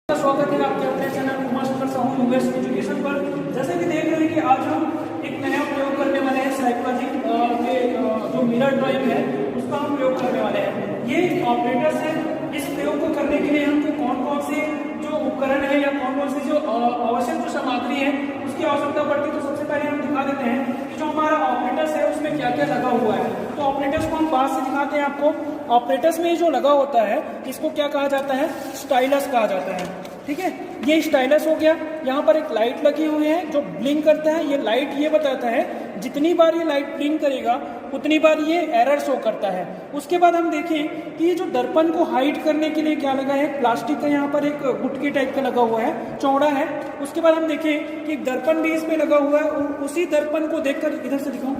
स्वागत है आपके अपने चैनल कुमार यूएस एजुकेशन पर। जैसे कि देख रहे हैं कि आज हम एक नया प्रयोग करने वाले हैं साइकोलॉजी के जो मिरर ड्राइंग है उसका हम प्रयोग करने वाले हैं। ये ऑपरेटर्स है। इस प्रयोग को करने के लिए हमको कौन कौन से जो उपकरण है या कौन कौन सी जो आवश्यक जो सामग्री है उसकी आवश्यकता पड़ती है। तो सबसे पहले हम दिखा देते हैं कि जो हमारा ऑपरेटर्स है उसमें क्या क्या लगा हुआ है। तो ऑपरेटर्स को हम पास से दिखाते हैं आपको। ऑपरेटर्स में जो लगा होता है इसको क्या कहा जाता है, स्टाइलस कहा जाता है। ठीक है, ये स्टाइलस हो गया। यहाँ पर एक लाइट लगी हुई है जो ब्लिंक करता है। ये लाइट ये बताता है जितनी बार ये लाइट ब्लिंक करेगा उतनी बार ये एरर शो करता है। उसके बाद हम देखें कि ये जो दर्पण को हाइड करने के लिए क्या लगा है, प्लास्टिक का यहाँ पर एक गुटके टाइप का लगा हुआ है, चौड़ा है। उसके बाद हम देखें कि दर्पण भी इसमें लगा हुआ है। उसी दर्पण को देखकर, इधर से दिखाऊं,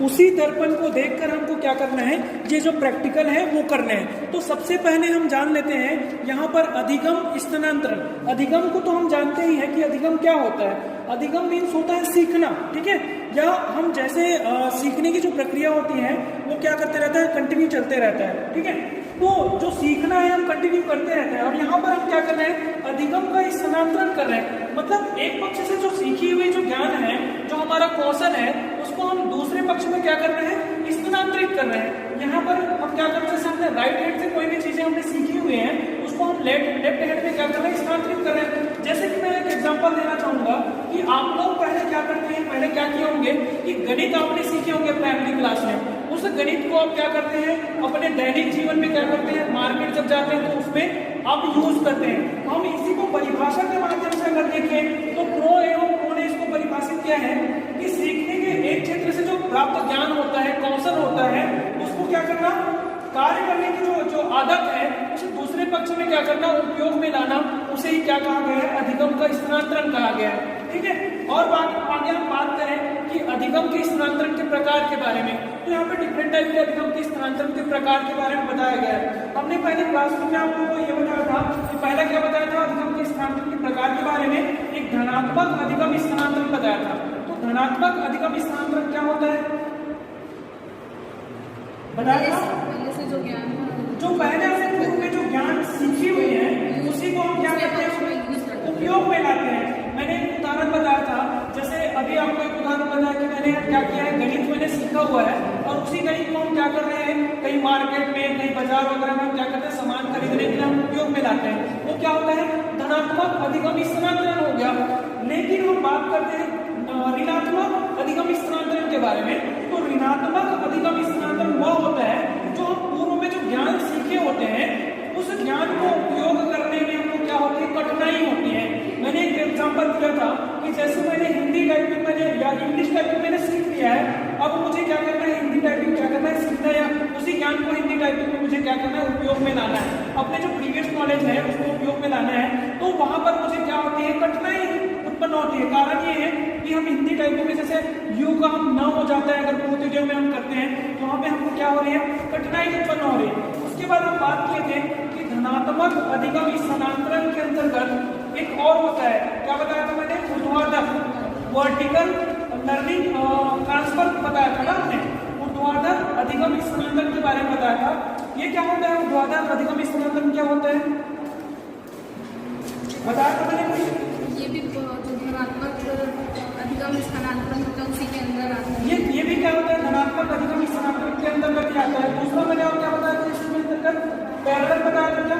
उसी दर्पण को देखकर हमको क्या करना है, ये जो प्रैक्टिकल है वो करना है। तो सबसे पहले हम जान लेते हैं यहाँ पर अधिगम स्थानांतरण। अधिगम को तो हम जानते ही हैं कि अधिगम क्या होता है। अधिगम मीन्स होता है सीखना। ठीक है, या हम जैसे सीखने की जो प्रक्रिया होती है वो क्या करते रहता है, कंटिन्यू चलते रहता है। ठीक है, तो जो सीखना है हम कंटिन्यू करते रहते हैं। और यहाँ पर हम क्या कर रहे हैं, अधिगम का स्थानांतरण कर रहे हैं। मतलब एक पक्ष से जो सीखी हुई जो ज्ञान है, जो हमारा कौशल है, उसको हम दूसरे पक्ष में क्या कर रहे हैं, स्थानांतरित कर रहे हैं। यहाँ पर हम क्या करते हैं, हमने राइट हैंड से कोई भी चीजें हमने सीखी हुई हैं उसको हम लेफ्ट हैंड में क्या कर रहे हैं, स्थानांतरित कर रहे हैं। जैसे कि मैं एक एग्जांपल देना चाहूंगा कि आप लोग पहले क्या करते हैं, पहले क्या किए होंगे कि गणित आपने सीखे होंगे प्राइमरी क्लास में। उस गणित को आप क्या करते हैं, अपने दैनिक जीवन में क्या करते हैं, मार्केट जब जाते हैं तो उसमें आप यूज करते हैं। हम इसी को परिभाषा के माध्यम से अगर देखें तो प्रो एवं प्रो ने इसको परिभाषित किया है कि सीखने के एक क्षेत्र से जो प्राप्त ज्ञान होता है, कौशल होता है, उसको क्या करना, कार्य करने की जो आदत है उसे दूसरे पक्ष में क्या करना, उपयोग में लाना, उसे ही क्या कहा गया है, अधिगम का स्थानांतरण कहा गया है। ठीक है, और आगे हम बात करें कि अधिगम के स्थानांतरण के प्रकार के बारे में। तो यहाँ पे डिफरेंट टाइप के अधिगम के स्थानांतरण के प्रकार के बारे में बताया गया है। हमने पहले क्लासरूम में आप लोगों को ये बताया था कि पहला क्या बताया था, अधिगम के स्थानांतरण के प्रकार के बारे में एक धनात्मक अधिगम स्थानांतरण बताया था। तो धनात्मक अधिगम स्थानांतरण क्या होता है बताया था, जो पहले से पूर्व में जो ज्ञान सीखी हुई है उसी को हम क्या करते हैं, उपयोग में लाते हैं। मैंने एक उदाहरण बताया था, जैसे अभी आपको एक उदाहरण बताया कि मैंने क्या किया है, गणित मैंने सीखा हुआ है और उसी गणित को हम क्या कर रहे हैं, कहीं मार्केट में, कहीं बाजार वगैरह में हम क्या करते हैं, सामान खरीदने के लिए हम उपयोग में लाते हैं। वो क्या होता है, धनात्मक अधिगम स्थानांतरण हो गया। लेकिन हम बात करते हैं ऋणात्मक अधिगम स्थानांतरण के बारे में। तो ऋणात्मक अधिगम स्थानांतरण वो होता है जो हम पूर्व में जो ज्ञान सीखे होते हैं उस ज्ञान को उपयोग करने में हमको क्या होती है, कठिनाई होती है। मैंने एक एग्जांपल दिया था कि जैसे मैंने हिंदी टाइपिंग मैंने या इंग्लिश टाइपिंग मैंने सीख लिया है, अब मुझे क्या करना है, हिंदी टाइपिंग क्या करना है, सीखना, या उसी ज्ञान को हिंदी टाइपिंग में मुझे क्या करना है, उपयोग में लाना है। अपने जो प्रीवियस नॉलेज है उसको उपयोग में लाना है। तो वहां पर मुझे क्या होती है, कठिनाई उत्पन्न होती है। कारण ये है कि हम हिंदी टाइपिंग में जैसे यू का हम न हो जाता है, अगर पूर्वोदय में हम करते हैं तो वहां पे हमको क्या हो रही है, कठिनाई उत्पन्न हो रही है। उसके बाद हम बात किए थे कि धनात्मक अधिगम स्थानांतरण के अंतर्गत एक और होता है, क्या बताया था मैंने, ऊर्ध्वाधर वर्टिकल लर्निंग ट्रांसफर बताया था ना हमने। ऊर्ध्वाधर अधिगम स्थानांतरण के बारे में बताया था। ये क्या होता है, ऊर्ध्वाधर अधिगम स्थानांतरण क्या होता है बताया था मैंने। ये भी जो धनात्मक अधिगम स्थानांतरण होता है उसी के अंदर आता है। ये भी क्या होता है, धनात्मक अधिगम स्थानांतरण के अंतर्गत आता है। दूसरा मैंने और क्या बताया था, इसके अंतर्गत पैरेलल बताया था।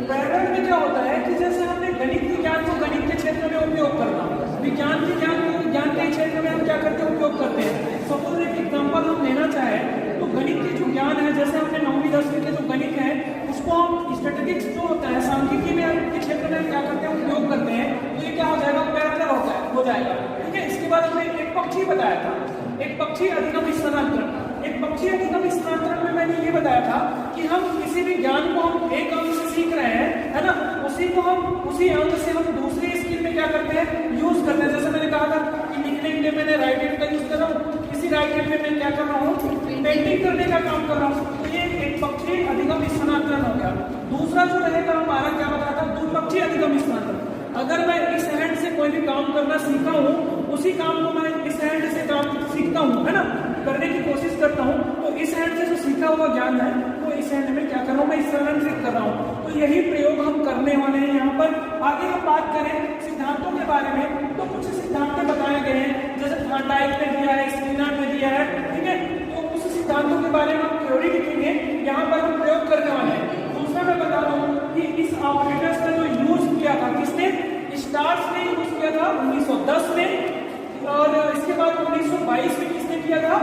पैरेलल में क्या होता है कि जैसे हमने गणित के ज्ञान को गणित के क्षेत्र में उपयोग करना, विज्ञान के ज्ञान को विज्ञान के क्षेत्र में हम क्या करते हैं, उपयोग करते हैं। सपोज एक एग्जाम्पल हम लेना चाहें तो गणित के जो ज्ञान है, जैसे हमने 9वीं 10वीं के जो गणित है उसको हम स्टैटिस्टिक्स जो होता है, सांख्यिकी में के क्षेत्र में क्या करते हैं, उपयोग करते हैं। तो ये क्या हो जाएगा, पैरेलल होता है, हो जाएगा। ठीक है, इसके बाद हमने एक पक्षी बताया था, एक पक्षी अधिगम स्थानांतरण। एक पक्षी अधिगम स्थानांतरण में मैंने ये बताया था कि हम किसी भी ज्ञान को हम एक अंग से सीख रहे हैं, है ना, उसी को हम उसी अंग से हम दूसरी स्किल में क्या करते हैं, यूज करते हैं। जैसे मैंने कहा था कि लिखने के लिए मैंने राइट हैंड का यूज कर रहा हूँ, इसी राइट हैंड में मैं क्या कर रहा हूँ, पेंटिंग करने का काम कर रहा हूँ। तो ये एक पक्षी अधिगम स्थानांतरण हो गया। दूसरा जो रहेगा हमारा क्या बताया था, द्विपक्षीय अधिगम स्थानांतरण। अगर मैं इस हैंड से कोई भी काम करना सीखा हूँ, उसी काम को मैं इस हैंड से काम सीखता हूँ, है ना, करने की कोशिश करता हूँ, तो इस हैंड से जो सीखा हुआ ज्ञान है वो इस हैंड में क्या कर रहा हूँ, मैं स्थानांतरित कर रहा हूँ। तो यही प्रयोग हम करने आगे हम बात करें सिद्धांतों के बारे में, तो कुछ सिद्धांत बताए गए हैं, जैसे थार्डाइक में दिया है, स्किनर में दिया है, ठीक है। तो कुछ सिद्धांतों के बारे में हम थ्योरी लिखेंगे, यहाँ पर हम प्रयोग करने वाले हैं। दूसरा मैं बता दूं कि इस ऑपरेटर्स का जो यूज किया था किसने, स्टार्स ने यूज किया था 1910 में, और इसके बाद 1922 में किसने किया था,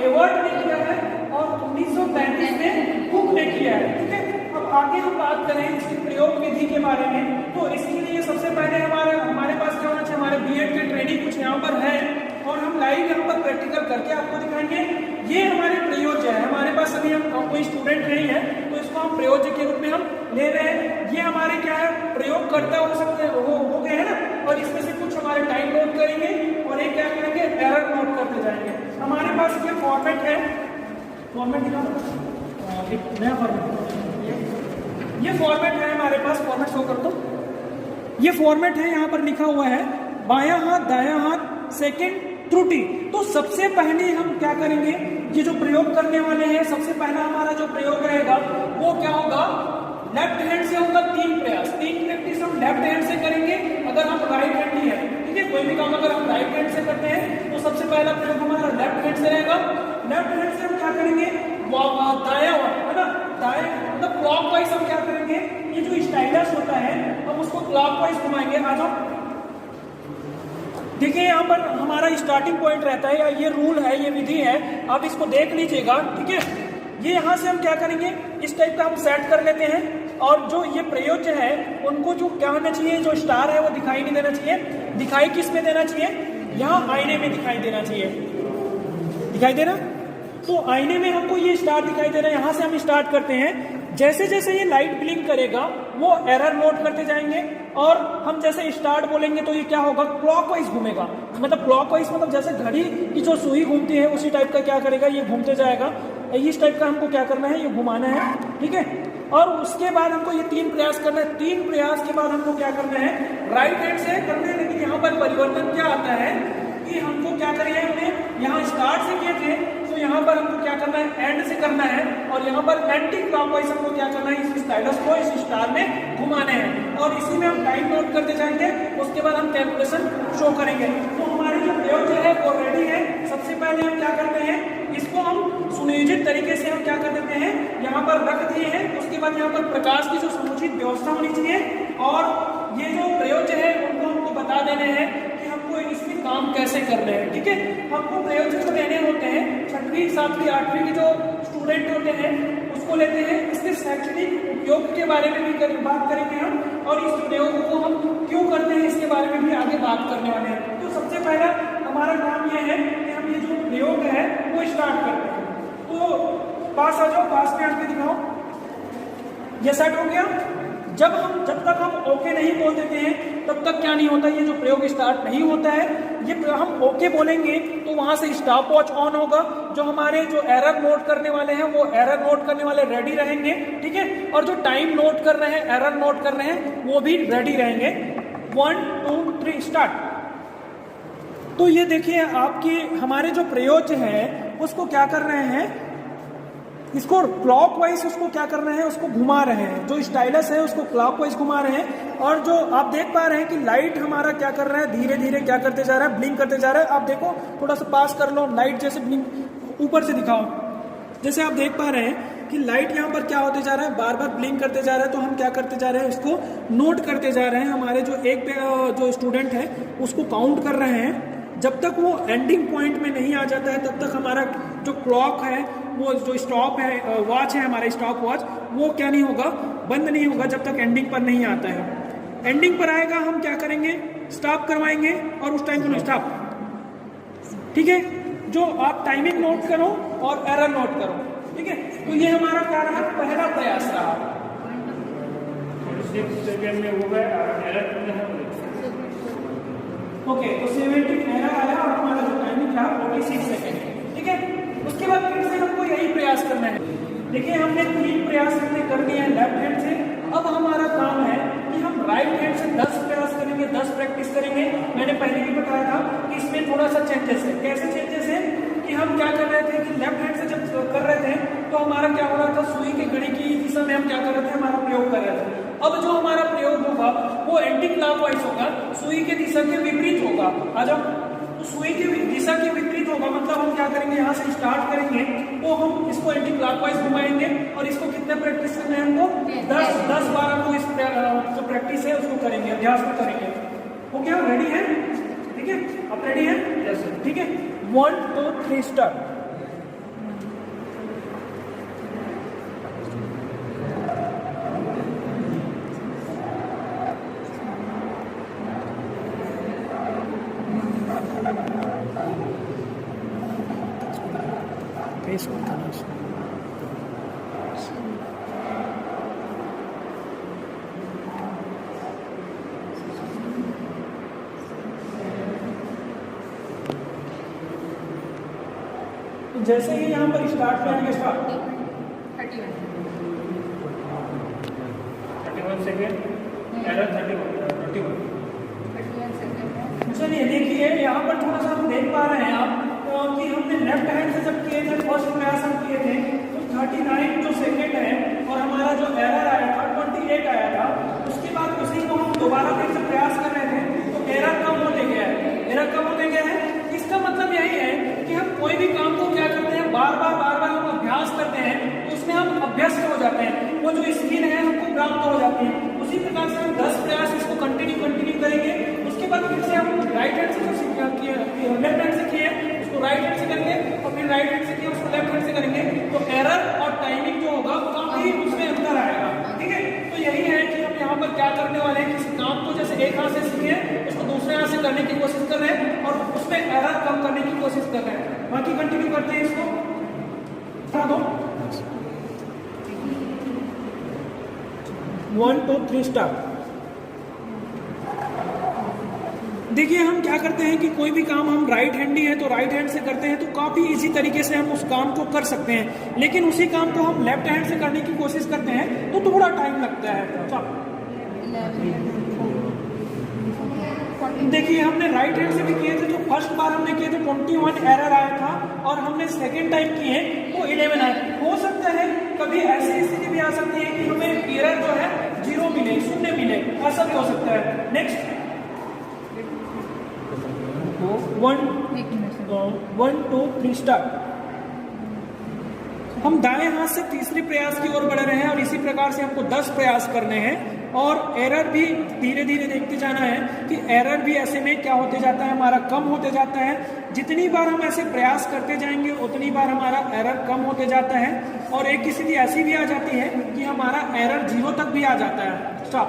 एवर्ट ने किया है, और 1935 में हुक ने किया है, ठीक है। अब आगे हम बात करें इसकी प्रयोग विधि के बारे में, तो इसके लिए सबसे पहले हमारे पास क्या होना चाहिए, हमारे बीएड के ट्रेनिंग कुछ यहाँ पर है, और हम लाइव यहाँ पर प्रैक्टिकल करके आपको दिखाएंगे। ये हमारे प्रयोज्य है, हमारे पास अभी हम कोई स्टूडेंट नहीं है, तो इसको हम प्रयोज्य के रूप में हम ले रहे हैं। ये हमारे क्या है, प्रयोग करता हो सकते हैं, हो गए हैं ना, और इसमें से कुछ हमारे टाइम नोट करेंगे और एक क्या करेंगे, एरर नोट करते जाएंगे। हमारे पास ये फॉर्मेट है, फॉर्मेट दिखाओ, एक नया फॉर्मेट, ये फॉर्मेट है हमारे पास, फॉर्मेट शो कर दो। ये फॉर्मेट है, यहाँ पर लिखा हुआ है बायां हाथ दायां हाथ सेकंड त्रुटि। तो सबसे पहले हम क्या करेंगे, ये जो प्रयोग करने वाले हैं, सबसे पहला हमारा जो प्रयोग रहेगा वो क्या होगा, लेफ्ट हैंड से होगा 3 प्रयास, 3 प्रैक्टिस हम लेफ्ट हैंड से करेंगे अगर हम राइट हैंड है, ठीक है। कोई भी काम अगर हम राइट हैंड से करते हैं तो सबसे पहला प्रयोग हमारा लेफ्ट हैंड से रहेगा। लेफ्ट हैंड से हम क्या करेंगे, दायां है ना, दाएं मतलब क्लॉकवाइज हम क्या करेंगे, ये जो स्टाइलस होता है हम उसको क्लॉकवाइज घुमाएंगे। आ जाओ, देखिए यहाँ पर हमारा स्टार्टिंग पॉइंट रहता है, या ये रूल है, ये विधि है, आप इसको देख लीजिएगा, ठीक है। ये यहाँ से हम क्या करेंगे, इस टाइप का हम सेट कर लेते हैं, और जो ये प्रयोज्य है उनको जो क्या होना चाहिए, जो स्टार है वो दिखाई नहीं देना चाहिए। दिखाई किस में देना चाहिए, यहाँ आईने में दिखाई देना चाहिए, दिखाई दे रहा, तो आईने में हमको ये स्टार दिखाई दे रहा है। यहाँ से हम स्टार्ट करते हैं, जैसे जैसे ये लाइट ब्लिंक करेगा वो एरर नोट करते जाएंगे, और हम जैसे स्टार्ट बोलेंगे तो ये क्या होगा, क्लॉकवाइज घूमेगा। मतलब क्लॉकवाइज मतलब जैसे घड़ी की जो सुई घूमती है उसी टाइप का क्या करेगा, ये घूमते जाएगा। इस टाइप का हमको क्या करना है, ये घुमाना है, ठीक है। और उसके बाद हमको ये 3 प्रयास करना है। 3 प्रयास के बाद हमको क्या करना है, राइट हैंड से करना है, लेकिन यहाँ पर परिवर्तन क्या आता है कि हमको क्या करिए, हमने यहाँ स्टार्ट से किए थे, तो यहाँ पर हमको क्या करना है, एंड से करना है, और यहाँ पर एंटी क्लॉकवाइज हमको क्या करना है, इस स्टाइलस को इस स्टार में घुमाने हैं, और इसी में हम टाइम नोट करते जाएंगे। उसके बाद हम कैलकुलेशन शो करेंगे। तो हमारे जो प्रयोग जो है वो रेडी है। सबसे पहले हम क्या करते हैं, इसको हम सुनियोजित तरीके से हम क्या कर देते हैं, यहाँ पर रख दिए हैं। उसके बाद यहाँ पर प्रकाश की जो समुचित व्यवस्था होनी चाहिए, और ये जो प्रयोज्य है उनको हमको बता देने हैं कि हमको इसमें काम कैसे करने हैं, ठीक है। हमको प्रयोज्य जो लेने होते हैं, 6वीं 7वीं 8वीं के जो स्टूडेंट होते हैं उसको लेते हैं। इसके शैक्षणिक उपयोग के बारे में भी बात करेंगे हम, और इस प्रयोग को हम क्यों करते हैं इसके बारे में भी आगे बात करने वाले हैं। तो सबसे पहला हमारा काम यह है कि हम ये जो प्रयोग है वो स्टार्ट करते हैं। तो पास आ जाओ, पास में आके दिखाओ, ये सेट हो गया। जब तक हम ओके नहीं बोल देते हैं तब तक क्या नहीं होता, ये जो प्रयोग स्टार्ट नहीं होता है। ये हम ओके बोलेंगे तो वहां से स्टॉप वॉच ऑन होगा, जो हमारे जो एरर नोट करने वाले हैं वो एरर नोट करने वाले रेडी रहेंगे, ठीक है। और जो टाइम नोट कर रहे हैं, एरर नोट कर रहे हैं, वो भी रेडी रहेंगे। 1 2 3 स्टार्ट। तो ये देखिए आपकी हमारे जो प्रयोज्य है उसको क्या कर रहे हैं, इसको क्लॉकवाइज उसको क्या कर रहे हैं, उसको घुमा रहे हैं। जो स्टाइलस है उसको क्लॉकवाइज घुमा रहे हैं, और जो आप देख पा रहे हैं कि लाइट हमारा क्या कर रहा है, धीरे धीरे क्या करते जा रहा है, ब्लिंक करते जा रहा है। आप देखो, थोड़ा सा पास कर लो, लाइट जैसे ब्लिंक ऊपर से दिखाओ। जैसे आप देख पा रहे हैं कि लाइट यहाँ पर क्या होते जा रहा है, बार बार ब्लिंक करते जा रहा है। तो हम क्या करते जा रहे हैं, उसको नोट करते जा रहे हैं। हमारे जो स्टूडेंट है उसको काउंट कर रहे हैं। जब तक वो एंडिंग पॉइंट में नहीं आ जाता है तब तक हमारा जो क्लॉक है, वो जो स्टॉप है, वॉच है हमारा स्टॉप वॉच, वो क्या नहीं होगा, बंद नहीं होगा जब तक एंडिंग पर नहीं आता है। एंडिंग पर आएगा हम क्या करेंगे, स्टॉप करवाएंगे, और उस टाइम को स्टॉप, ठीक है। जो आप टाइमिंग नोट करो और एरर नोट करो, ठीक है। तो ये हमारा क्या रहा, पहला प्रयास रहा। 6 सेकंड में हो गया, एरर कितना है ओके। तो 70 एरर आया, और हमारा जो टाइमिंग था 46 सेकंड, ठीक है। उसके बाद फिर से हमको यही प्रयास करना है। देखिए हमने 3 प्रयास हमने कर दिए हैं लेफ्ट हैंड से। अब हमारा काम है कि हम राइट हैंड से 10 प्रयास करेंगे, 10 प्रैक्टिस करेंगे। मैंने पहले भी बताया था कि इसमें थोड़ा सा चेंजेस है। कैसे चेंजेस है कि हम क्या कर रहे थे कि लेफ्ट हैंड से जब कर रहे थे तो हमारा क्या हो रहा था, सुई की घड़ी की दिशा में हम क्या कर रहे थे, हमारा प्रयोग कर रहे थे। अब जो हमारा प्रयोग होगा वो एंटी क्लॉकवाइज होगा, सुई के दिशा के विपरीत होगा। आ जाओ, तो सुई की दिशा के विपरीत होगा मतलब हम क्या करेंगे, यहाँ से स्टार्ट करेंगे तो हम इसको एंटी क्लॉकवाइज घुमाएंगे और इसको कितने प्रैक्टिस करना है हमको, 10 बार हमको इस जो प्रैक्टिस है उसको करेंगे, अभ्यास में करेंगे। हो गया, रेडी है? ठीक है, आप रेडी है? ठीक है, 1 2 3 स्टार्ट। जैसे ही यहाँ पर स्टार्ट करेंगे, स्टार्ट 31 सेकेंड, एरर 31। चलिए देखिए, यहाँ पर थोड़ा सा हम देख पा रहे हैं आप कि हमने लेफ्ट हैंड से जब किए थे, फर्स्ट प्रयास हम किए थे तो 39 जो सेकेंड है और हमारा जो एरर आया था 28 आया था। उसके बाद उसी को हम दोबारा फिर से प्रयास कर रहे थे तो एरर कम होते गया है, एरर कम होते गया है। इसका मतलब यही है कि हम कोई भी काम को क्या करते हैं, बार बार हम अभ्यास करते हैं तो उसमें हम अभ्यस्त हो जाते हैं, वो जो स्किल है हमको प्राप्त हो जाती है। उसी प्रकार से हम 10 प्रयास इसको कंटिन्यू करेंगे। उसके बाद फिर से हम राइट हैंड से जो लेफ्ट हैंड से किए उसको राइट हैंड से करेंगे और फिर राइट हैंड से किए उसको लेफ्ट हैंड से करेंगे, तो एरर और टाइमिंग जो होगा काफी उसमें अंतर आएगा। ठीक है, तो यही है कि हम यहाँ पर क्या करने वाले हैं, किसी काम को जैसे एक हाथ से सीखे उसको दूसरे हाथ से करने की कोशिश कर रहे हैं और उसमें एरर कम करने की कोशिश कर रहे हैं। बाकी कंटिन्यू करते हैं इसको। 1 2 3 स्टार्ट। देखिए हम क्या करते हैं कि कोई भी काम हम राइट हैंडी है तो राइट हैंड से करते हैं तो काफी इजी तरीके से हम उस काम को कर सकते हैं, लेकिन उसी काम को हम लेफ्ट हैंड से करने की कोशिश करते हैं तो थोड़ा टाइम लगता है। देखिए हमने राइट हैंड से भी किए थे, तो फर्स्ट बार हमने किए थे 21 एरर आया था और हमने सेकेंड टाइम किए तो 11 आया। हो सकता है कभी ऐसी स्थिति भी आ सकती है कि हमें एरर जो है 0 मिले, 0 मिले, ऐसा भी हो सकता है। Next 1 2 3 start. हम दाएं हाथ से तीसरे प्रयास की ओर बढ़ रहे हैं और इसी प्रकार से हमको 10 प्रयास करने हैं और एरर भी धीरे धीरे देखते जाना है कि एरर भी ऐसे में क्या होते जाता है, हमारा कम होते जाता है। जितनी बार हम ऐसे प्रयास करते जाएंगे उतनी बार हमारा एरर कम होते जाता है और एक स्थिति ऐसी भी आ जाती है कि हमारा एरर 0 तक भी आ जाता है। स्टॉप।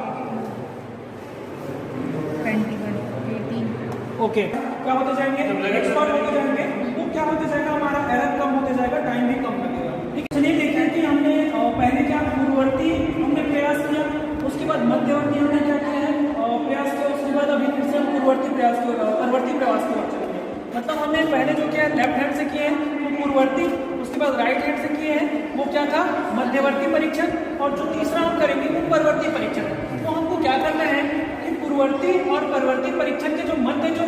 ओके, क्या होते जाएंगे, एक्सपर्ट होते जाएंगे तो क्या होते जाएगा, हमारा एरर कम होते जाएगा, टाइम भी कम लगेगा। ठीक है, चलिए देखिए कि हमने पहले क्या पूर्ववर्ती हमने प्रयास किया, उसके बाद मध्यवर्ती हमने क्या किया है प्रयास किया, उसके बाद अभी फिर से हम परवर्ती प्रयास की ओर चलेंगे। मतलब हमने पहले जो किया लेफ्ट हैंड से किए हैं वो पूर्ववर्ती, उसके बाद राइट हैंड से किए हैं वो क्या था मध्यवर्ती परीक्षण, और जो तीसरा हम करेंगे वो परवर्ती परीक्षण। तो हमको क्या करना है कि पूर्ववर्ती और परवर्ती परीक्षण के जो मध्य जो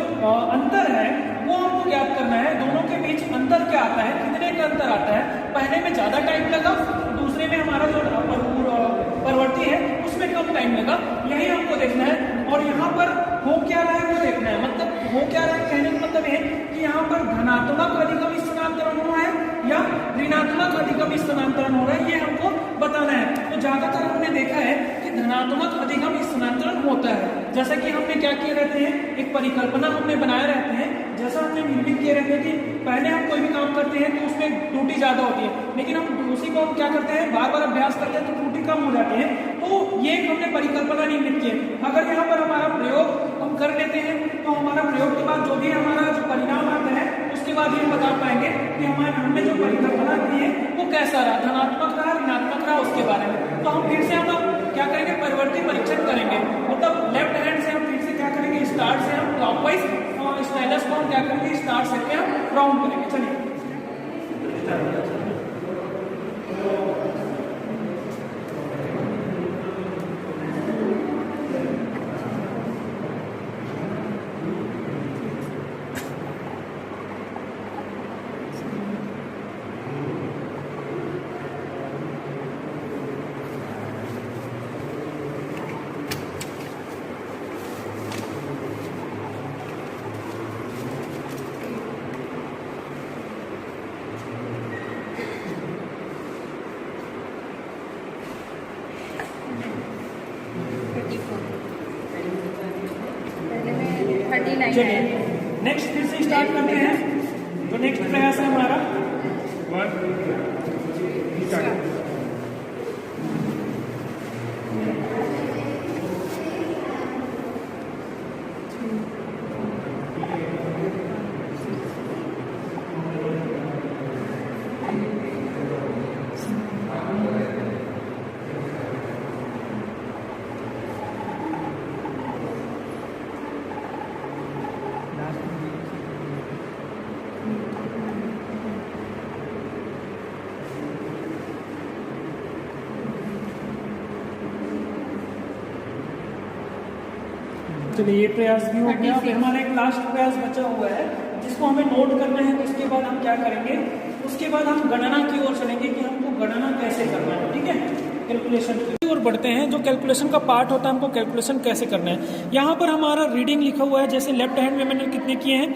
अंतर है वो हमको ज्ञात करना है। दोनों के बीच अंतर क्या आता है, कितने का अंतर आता है, पहले में ज्यादा टाइम लगा, दूसरे में हमारा जो परवर्ती है उसमें कम टाइम लगा, यही हमको देखना है। और यहाँ पर हो क्या रहा है वो देखना है। मतलब हो क्या रहा है कहने का मतलब है कि यहाँ पर धनात्मक अधिगम स्थानांतरण हो रहा है या ऋणात्मक अधिगम स्थानांतरण हो रहा है, ये हमको बताना है। तो ज्यादातर हमने देखा है कि धनात्मक अधिगम स्थानांतरण होता है। जैसा कि हमने क्या किए रहते हैं, एक परिकल्पना हमने बनाए रहते हैं, जैसा हमने निर्मित किए रहते हैं कि पहले हम कोई भी काम करते हैं तो उसमें त्रुटि ज्यादा होती है, लेकिन हम उसी को हम क्या करते हैं बार बार अभ्यास करते हैं तो त्रुटि कम हो जाती है। तो ये हमने परिकल्पना निर्मित की है। अगर यहाँ पर हमारा प्रयोग हम कर लेते हैं तो हमारा प्रयोग के बाद जो भी हमारा जो परिणाम आता है उसके बाद ही हम बता पाएंगे कि हमने जो परिकल्पना की है वो कैसा रहा, धनात्मक रहा, ऋणात्मक रहा, उसके बारे में। तो हम फिर से हम क्या करेंगे, परिवर्ती परीक्षण करेंगे। मतलब लेफ्ट हैंड से हम फिर से क्या करेंगे, स्टार्ट से हम क्लॉकवाइज और स्टाइलस को हम क्या करेंगे, स्टार्ट से हम राउंड करेंगे। चलिए 44 पहले में 39 चलिए है। नेक्स्ट फिर से स्टार्ट करते हैं। तो नेक्स्ट प्रयास है हमारा 1 स्टार्ट। चलिए ये प्रयास भी हो गया। फिर हमारा एक लास्ट प्रयास बचा हुआ है जिसको हमें नोट करना है। उसके बाद हम क्या करेंगे, उसके बाद हम गणना की ओर चलेंगे कि हमको गणना कैसे करना है। ठीक है, कैलकुलेशन की ओर बढ़ते हैं। जो कैलकुलेशन का पार्ट होता है, हमको कैलकुलेशन कैसे करना है। यहाँ पर हमारा रीडिंग लिखा हुआ है। जैसे लेफ्ट हैंड में मैंने कितने किए हैं,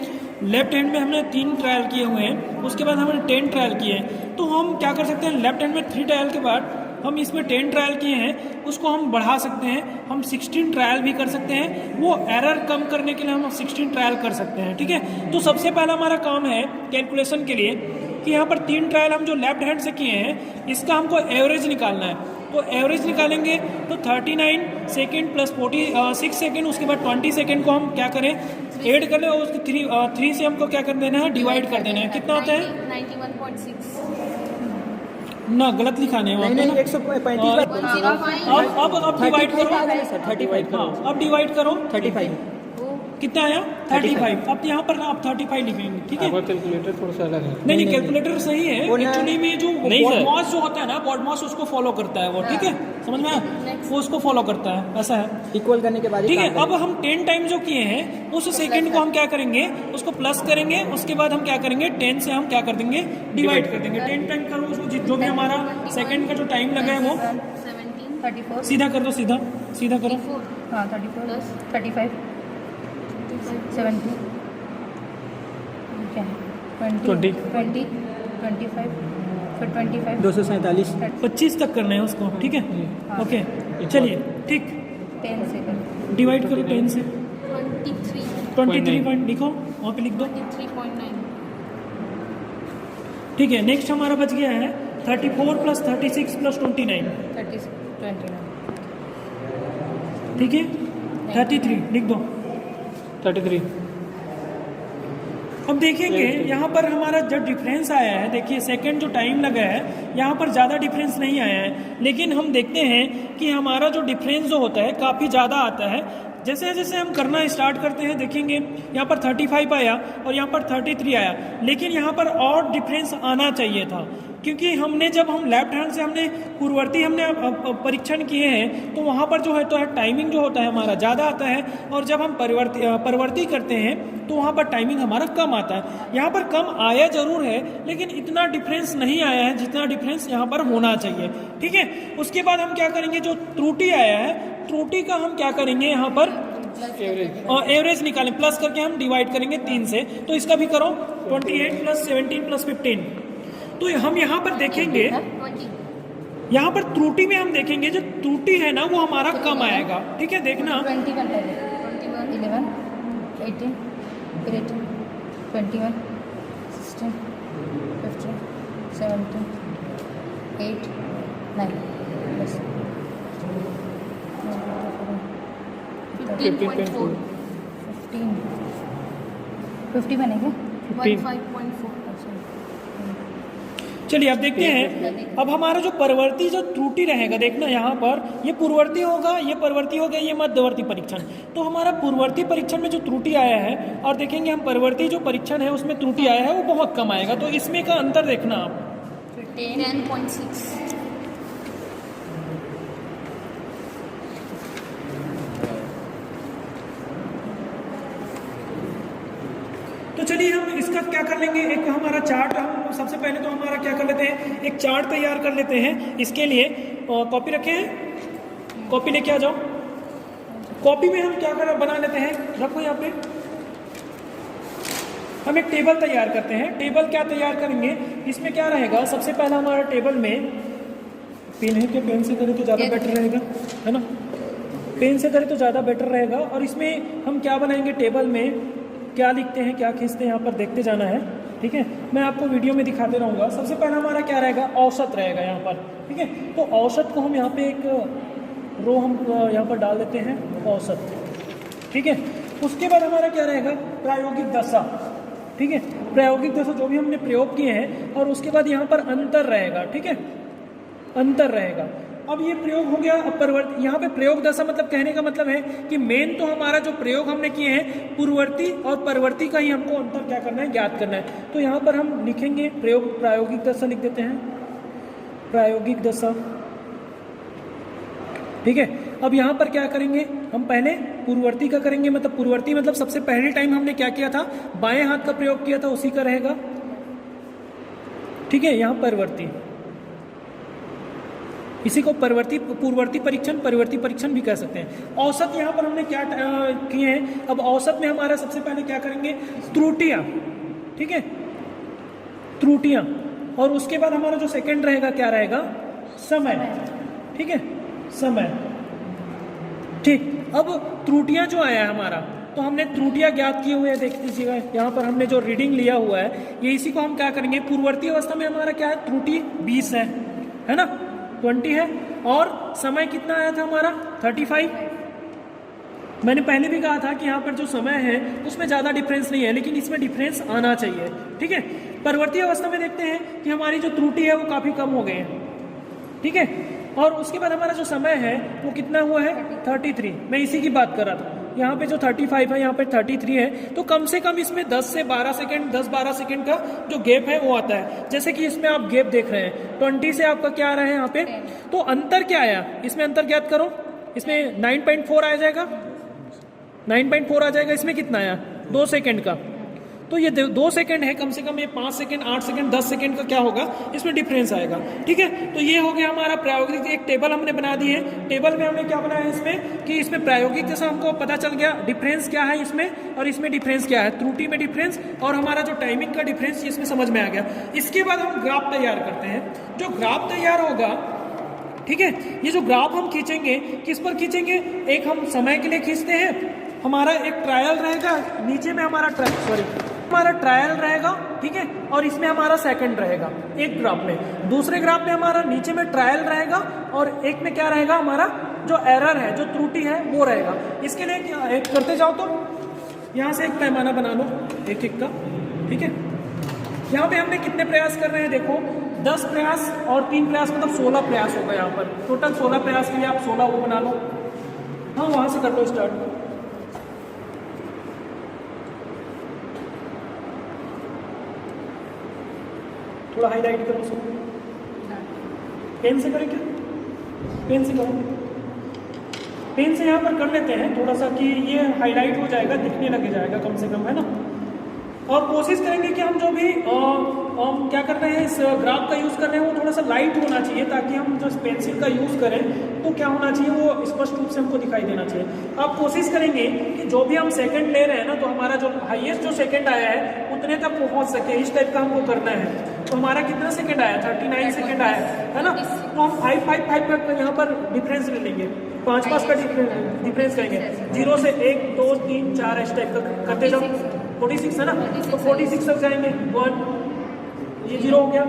लेफ्ट हैंड में हमने 3 ट्रायल किए हुए हैं, उसके बाद हमने 10 ट्रायल किए हैं। तो हम क्या कर सकते हैं, लेफ्ट हैंड में 3 ट्रायल के बाद हम इसमें 10 ट्रायल किए हैं, उसको हम बढ़ा सकते हैं। हम 16 ट्रायल भी कर सकते हैं। वो एरर कम करने के लिए हम 16 ट्रायल कर सकते हैं। ठीक है, तो सबसे पहला हमारा काम है कैलकुलेशन के लिए कि यहाँ पर 3 ट्रायल हम जो लेफ्ट हैंड से किए हैं, इसका हमको एवरेज निकालना है। तो एवरेज निकालेंगे तो 39 सेकेंड प्लस 46 सेकेंड, उसके बाद 20 सेकेंड को हम क्या करें, ऐड कर लें और उसके 3 से हमको क्या कर देना है, डिवाइड कर देना है। कितना होता है 91.6 ना, गलत लिखाने हैं वहाँ पे ना। 105 अब डिवाइड करो, 35 करो। अब डिवाइड करो 35 कितना आया 35। अब यहाँ पर ना आप 35 लिखेंगे। ठीक है, आपका कैलकुलेटर थोड़ा सा अलग है। नहीं कैलकुलेटर सही है। वो ना- एक्चुअली में जो नहीं बॉड सर। मॉस जो होता है ना, बॉड मॉस उसको फॉलो करता है वो। ठीक है, समझ में आया, वो उसको फॉलो करता है, ऐसा है। इक्वल करने के बाद ही ठीक है, काम अब हम 10 टाइम जो किए हैं उस सेकंड को हम क्या करेंगे, उसको प्लस करेंगे। उसके बाद हम क्या करेंगे, 10 से हम क्या कर देंगे, डिवाइड कर देंगे। 10 टाइम करो उसको, जो भी हमारा सेकंड का जो टाइम लगा है वो 17 34 सीधा कर दो, सीधा सीधा करो। 34 हाँ 34 प्लस 35 70 क्या है 20 20 20 25 फिर 25 247 25 तक करना है उसको। ठीक है, ओके चलिए ठीक। 10 से कर डिवाइड करो 10 से, 23 23 पॉइंट लिखो वहाँ पे, लिख दो। 23.9 ठीक है, नेक्स्ट हमारा बच गया है 34 प्लस 36 प्लस 29। 30 29 ठीक है, 33 लिख दो। 33 अब देखेंगे यहाँ पर हमारा जो डिफरेंस आया है, देखिए सेकंड जो टाइम लगा है यहाँ पर ज़्यादा डिफरेंस नहीं आया है। लेकिन हम देखते हैं कि हमारा जो डिफरेंस जो होता है काफ़ी ज़्यादा आता है। जैसे जैसे हम करना स्टार्ट करते हैं, देखेंगे यहाँ पर 35 आया और यहाँ पर 33 आया। लेकिन यहाँ पर और डिफरेंस आना चाहिए था, क्योंकि हमने जब हम लेफ्ट हैंड से हमने पूर्ववर्ती हमने परीक्षण किए हैं तो वहाँ पर जो है तो टाइमिंग जो होता है हमारा ज़्यादा आता है, और जब हम परवर्ती करते हैं तो वहाँ पर टाइमिंग हमारा कम आता है। यहाँ पर कम आया जरूर है, लेकिन इतना डिफरेंस नहीं आया है जितना डिफरेंस यहाँ पर होना चाहिए। ठीक है, उसके बाद हम क्या करेंगे, जो त्रुटि आया है, त्रुटि का हम क्या करेंगे, यहाँ पर एवरेज निकालें, प्लस करके हम डिवाइड करेंगे 3 से। तो इसका भी करो 28 प्लस 17 प्लस 15। तो हम यहाँ पर देखेंगे, 20 यहाँ पर त्रुटि में हम देखेंगे जो त्रुटि है ना वो हमारा कम आएगा। ठीक है, देखना 21 पहले 11 18 फिर 18 21 16 15 17 8 9 बस 15.4 50 बनेगा 15.4 चलिए अब देखते हैं। अब हमारा जो परवर्ती जो त्रुटि रहेगा, देखना यहाँ पर ये पूर्ववर्ती होगा, ये परवर्ती होगा, ये मध्यवर्ती परीक्षण। तो हमारा पूर्ववर्ती परीक्षण में जो त्रुटि आया है और देखेंगे हम परवर्ती जो परीक्षण है उसमें त्रुटि आया है वो बहुत कम आएगा। तो इसमें का अंतर देखना आप 10.6 तो चलिए हम इसका क्या कर लेंगे, एक हमारा चार्ट, हम सबसे पहले तो हमारा क्या कर लेते हैं, एक चार्ट तैयार कर लेते हैं। इसके लिए कॉपी रखे हैं, कॉपी लेके आ जाओ। कॉपी में हम क्या कर बना लेते हैं, रखो यहाँ पे। हम एक टेबल तैयार करते हैं। टेबल क्या तैयार करेंगे, इसमें क्या रहेगा, सबसे पहला हमारा टेबल में पेन है, क्या पेन से करें तो ज़्यादा बेटर रहेगा, है ना। पेन से करें तो ज़्यादा बेटर रहेगा। और इसमें हम क्या बनाएंगे, टेबल में क्या लिखते हैं क्या खींचते हैं यहाँ पर देखते जाना है, ठीक है। मैं आपको वीडियो में दिखाते रहूँगा। सबसे पहला हमारा क्या रहेगा, औसत रहेगा यहाँ पर, ठीक है। तो औसत को हम यहाँ पे एक रो हम यहाँ पर डाल देते हैं, औसत, ठीक है। उसके बाद हमारा क्या रहेगा, प्रायोगिक दशा, ठीक है। प्रायोगिक दशा जो भी हमने प्रयोग किए हैं, और उसके बाद यहाँ पर अंतर रहेगा, ठीक है, अंतर रहेगा। अब ये प्रयोग हो गया। अब यहाँ पे प्रयोग दशा मतलब कहने का मतलब है कि मेन तो हमारा जो प्रयोग हमने किए हैं पूर्ववर्ती और परवर्ती का ही हमको अंतर क्या करना है, ज्ञात करना है। तो यहाँ पर हम लिखेंगे प्रायोगिक दशा लिख देते हैं, प्रायोगिक दशा, ठीक है। अब यहाँ पर क्या करेंगे, हम पहले पूर्ववर्ती का करेंगे, मतलब पूर्ववर्ती मतलब सबसे पहले टाइम हमने क्या किया था, बाएं हाथ का प्रयोग किया था, उसी का रहेगा, ठीक है। यहाँ परवर्ती, इसी को पूर्ववर्ती परीक्षण, परिवर्ती परीक्षण भी कह सकते हैं। औसत यहाँ पर हमने क्या किए हैं, अब औसत में हमारा सबसे पहले क्या करेंगे, त्रुटियां, ठीक है, त्रुटियां। और उसके बाद हमारा जो सेकंड रहेगा क्या रहेगा, समय, ठीक है, समय, ठीक। अब त्रुटियां जो आया है हमारा, तो हमने त्रुटियां ज्ञात किए हुए हैं, देख लीजिएगा यहाँ पर हमने जो रीडिंग लिया हुआ है, ये इसी को हम क्या करेंगे, पूर्ववर्ती अवस्था में हमारा क्या है, त्रुटि 20 है ना, 20 है। और समय कितना आया था हमारा, 35। मैंने पहले भी कहा था कि यहाँ पर जो समय है उसमें ज़्यादा डिफरेंस नहीं है, लेकिन इसमें डिफरेंस आना चाहिए, ठीक है। परवर्ती अवस्था में देखते हैं कि हमारी जो त्रुटि है वो काफ़ी कम हो गई है, ठीक है। और उसके बाद हमारा जो समय है वो कितना हुआ है, 33। मैं इसी की बात कर रहा था। यहाँ पे जो 35 है, यहाँ पे 33 है, तो कम से कम इसमें 10 से 12 सेकेंड, 10-12 सेकेंड का जो गैप है वो आता है। जैसे कि इसमें आप गैप देख रहे हैं, 20 से आपका क्या आ रहा है यहाँ पे, तो अंतर क्या आया, इसमें अंतर ज्ञात करो। इसमें 9.4 आ जाएगा, 9.4 आ जाएगा। इसमें कितना आया, 2 सेकेंड का। तो ये 2 सेकंड है, कम से कम ये 5 सेकंड, 8 सेकंड, 10 सेकंड का क्या होगा, इसमें डिफरेंस आएगा, ठीक है। तो ये हो गया हमारा प्रायोगिक। एक टेबल हमने बना दी है। टेबल में हमने क्या बनाया है इसमें, कि इसमें प्रायोगिक जैसा हमको पता चल गया डिफरेंस क्या है इसमें, और इसमें डिफरेंस क्या है, त्रुटि में डिफरेंस, और हमारा जो टाइमिंग का डिफरेंस, इसमें समझ में आ गया। इसके बाद हम ग्राफ तैयार करते हैं। जो ग्राफ तैयार होगा, ठीक है, ये जो ग्राफ हम खींचेंगे, किस पर खींचेंगे, एक हम समय के लिए खींचते हैं, हमारा एक ट्रायल रहेगा, नीचे में हमारा ट्रायल रहेगा, ठीक है, और इसमें हमारा सेकंड रहेगा एक ग्राफ में। दूसरे ग्राफ में हमारा नीचे में ट्रायल रहेगा, और एक में क्या रहेगा, हमारा जो एरर है, जो त्रुटि है वो रहेगा। इसके लिए क्या एक करते जाओ, तो यहाँ से एक पैमाना बना लो एक एक का, ठीक है। यहाँ पे हमने कितने प्रयास कर रहे हैं, देखो 10 प्रयास और 3 प्रयास, मतलब 16 प्रयास होगा यहाँ पर। टोटल 16 प्रयास के लिए आप 16 वो बना लो। हाँ, वहां से कर लो स्टार्ट। थोड़ा हाईलाइट करो उसको, पेन से करें क्या, पेन से करो, पेन से यहाँ पर कर लेते हैं थोड़ा सा, कि ये हाईलाइट हो जाएगा, दिखने लगे जाएगा कम से कम, है ना। और कोशिश करेंगे कि हम जो भी क्या कर रहे हैं, इस ग्राफ का यूज़ कर रहे हैं, वो थोड़ा सा लाइट होना चाहिए, ताकि हम जो पेंसिल का यूज़ करें तो क्या होना चाहिए, वो स्पष्ट रूप से हमको दिखाई देना चाहिए। आप कोशिश करेंगे कि जो भी हम सेकंड ले रहे हैं ना, तो हमारा जो हाईएस्ट जो सेकंड आया है उतने तक पहुंच सके, इस टाइप का हमको करना है। तो हमारा कितना सेकंड आया, 39 सेकंड आया है ना। तो हम 5 का यहाँ पर डिफरेंस ले लेंगे, 5 का डिफरेंस करेंगे, 0 से 1, 2, 3, 4 इस टाइप का करते जाओ। 46 है ना, तो 46 तक जाएंगे। 1, ये 0 हो गया,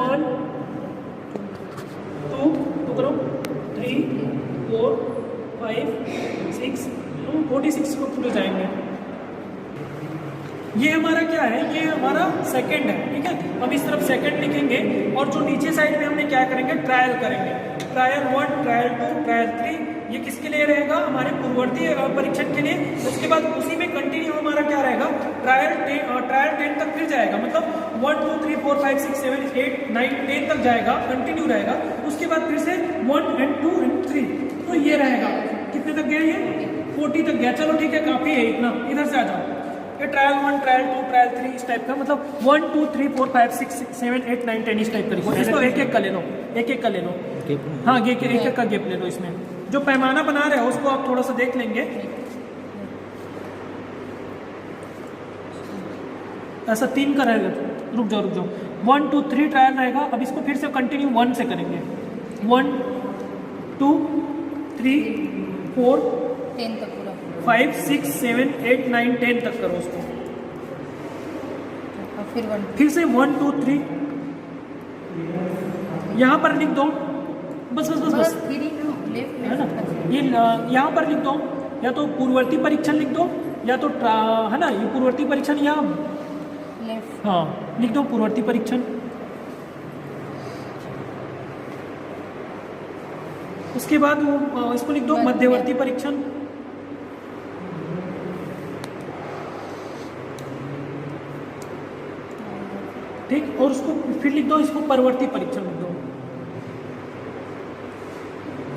1, 2 करो, 3, 4, 5, 6, 46 को पूरे जाएंगे। ये हमारा क्या है, ये हमारा सेकंड है, ठीक है। हम इस तरफ सेकंड लिखेंगे, और जो नीचे साइड में हमने क्या करेंगे, ट्रायल करेंगे। ट्रायल 1, ट्रायल 2, ट्रायल 3, ये किसके लिए रहेगा, हमारे पूर्ववर्ती परीक्षण के लिए। उसके बाद उसी में कंटिन्यू हमारा क्या रहेगा, ट्रायल 10 तक फिर जाएगा, मतलब 1, 2, 3, 4, 5, 6, 7, 8, 9, 10 तक जाएगा, कंटिन्यू रहेगा। उसके बाद फिर से 1 and 2 and 3, तो ये रहेगा, कितने तक गया, ये 40 तक गया। चलो ठीक है, काफी है इतना, इधर से आ जाओ। ये ट्रायल 1, ट्रायल 2, ट्रायल 3 इस टाइप का, मतलब 1, 2, 3, 4, 5, 6, 7, 8, 9, 10 इस टाइप का लिखो। इसको एक एक का ले लो, एक एक का ले लो, हाँ, एक एक का गैप ले लो। इसमें जो पैमाना बना रहे हो उसको आप थोड़ा सा देख लेंगे, ऐसा 3 का रहेगा। रुक जाओ, 1, 2, 3 ट्रायल रहेगा। अब इसको फिर से कंटिन्यू 1 से करेंगे, 1, 2, 3, 4 10 तक पूरा 5 6 7 8 9 10 तक करो उसको। और फिर 1 फिर से 1 2 3 यहाँ पर लिख दो, बस बस बस बस, फिर लेफ्ट है ना। ये यहाँ पर लिख दो, या तो पूर्ववर्ती परीक्षण लिख दो, या तो है ना, ये पूर्ववर्ती परीक्षण या लेफ्ट। हाँ लिख दो पूर्ववर्ती परीक्षण। उसके बाद वो इसको लिख दो मध्यवर्ती परीक्षण। ठीक, और उसको फिर लिख दो, इसको परवर्ती परीक्षण लिख दो।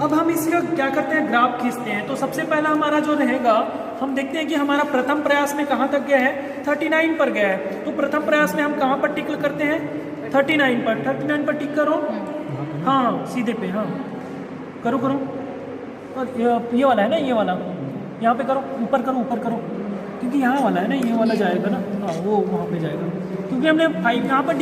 अब हम इसका क्या करते हैं, ग्राफ खींचते हैं। तो सबसे पहला हमारा जो रहेगा, हम देखते हैं कि हमारा प्रथम प्रयास में कहाँ तक गया है, 39 पर गया है। तो प्रथम प्रयास में हम कहाँ पर टिक करते हैं, 39 पर। 39 पर टिक करो, हाँ सीधे पे, हाँ करो करो। और ये वाला है ना, ये वाला यहाँ पे करो, ऊपर करो ऊपर करो, क्योंकि यहाँ वाला है ना, ये वाला जाएगा ना, हाँ वो वहाँ पे जाएगा। क्योंकि हमने 5 यहाँ पर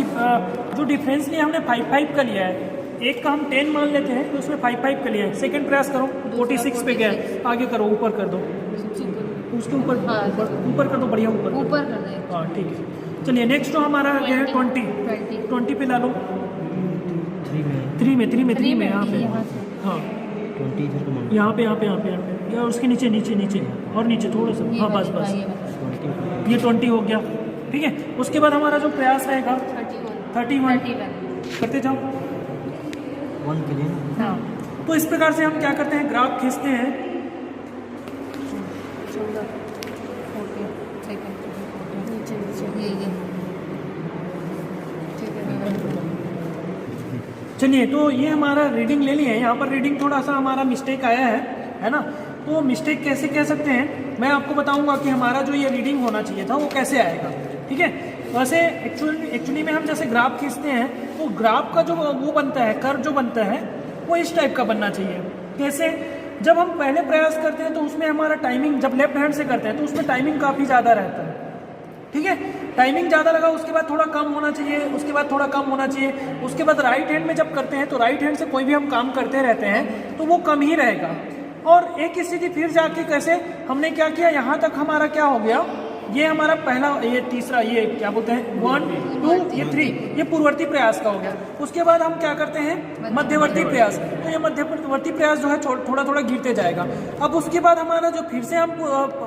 जो डिफरेंस लिया हमने 5 का लिया है। एक का हम 10 मान लेते हैं, तो उसमें 5 का लिया है। सेकंड प्रयास करो, 46 पे गया है, आगे करो, ऊपर कर दो, उसके ऊपर ऊपर कर दो, बढ़िया ऊपर ऊपर कर दे। हाँ ठीक है। चलिए नेक्स्ट जो हमारा ये है 20 पे ला लो, 3 में यहाँ पे, हाँ 20 इधर को यहाँ पे या उसके नीचे नीचे नीचे और नीचे थोड़ा सा, हाँ बस बस, ये 20 हो गया। ठीक है, उसके बाद हमारा जो प्रयास रहेगा 31 करते जाओ। 1 के लिए हाँ तो इस प्रकार से हम क्या करते हैं, ग्राफ खींचते हैं। 14 14 सेकंड नीचे नीचे ये ठीक है। चलिए, तो ये हमारा रीडिंग ले लिए हैं। यहाँ पर रीडिंग थोड़ा सा हमारा मिस्टेक आया है ना। तो मिस्टेक कैसे कह सकते हैं, मैं आपको बताऊंगा कि हमारा जो ये रीडिंग होना चाहिए था वो कैसे आएगा। ठीक है, वैसे एक्चुअली में हम जैसे ग्राफ खींचते हैं तो ग्राफ का जो वो बनता है, कर्व जो बनता है वो इस टाइप का बनना चाहिए। कैसे, जब हम पहले प्रयास करते हैं तो उसमें हमारा टाइमिंग, जब लेफ्ट हैंड से करते हैं तो उसमें टाइमिंग काफ़ी ज़्यादा रहता है। ठीक है, टाइमिंग ज़्यादा लगा, उसके बाद थोड़ा कम होना चाहिए, उसके बाद थोड़ा कम होना चाहिए। उसके बाद राइट हैंड में जब करते हैं तो राइट हैंड से कोई भी हम काम करते रहते हैं तो वो कम ही रहेगा। और एक स्थिति फिर जाके कैसे हमने क्या किया, यहाँ तक हमारा क्या हो गया, ये हमारा पहला, ये तीसरा, ये क्या बोलते हैं 1 2 ये 3, ये पूर्ववर्ती प्रयास का हो गया। उसके बाद हम क्या करते हैं, मध्यवर्ती प्रयास। तो ये मध्यवर्ती प्रयास जो है थोड़ा थोड़ा गिरते जाएगा। अब उसके बाद हमारा जो फिर से हम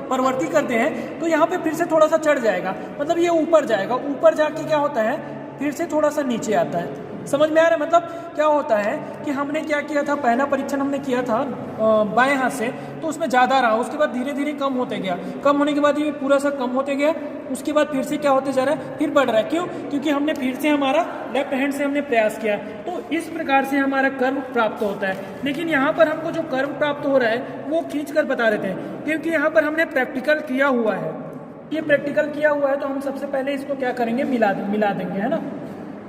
परवर्ती करते हैं तो यहाँ पे फिर से थोड़ा सा चढ़ जाएगा, मतलब ये ऊपर जाएगा। ऊपर जाके क्या होता है, फिर से थोड़ा सा नीचे आता है। समझ में आ रहा है, मतलब क्या होता है कि हमने क्या किया था, पहला परीक्षण हमने किया था बाएं हाथ से, तो उसमें ज़्यादा रहा। उसके बाद धीरे धीरे कम होते गया, कम होने के बाद ये पूरा सा कम होते गया। उसके बाद फिर से क्या होते जा रहा है, फिर बढ़ रहा है। क्यों, क्योंकि हमने फिर से हमारा लेफ्ट हैंड से हमने प्रयास किया। तो इस प्रकार से हमारा कर्व प्राप्त होता है। लेकिन यहाँ पर हमको जो कर्व प्राप्त हो रहा है वो खींच कर बता देते हैं, क्योंकि यहाँ पर हमने प्रैक्टिकल किया हुआ है। ये प्रैक्टिकल किया हुआ है तो हम सबसे पहले इसको क्या करेंगे, मिला देंगे, है ना।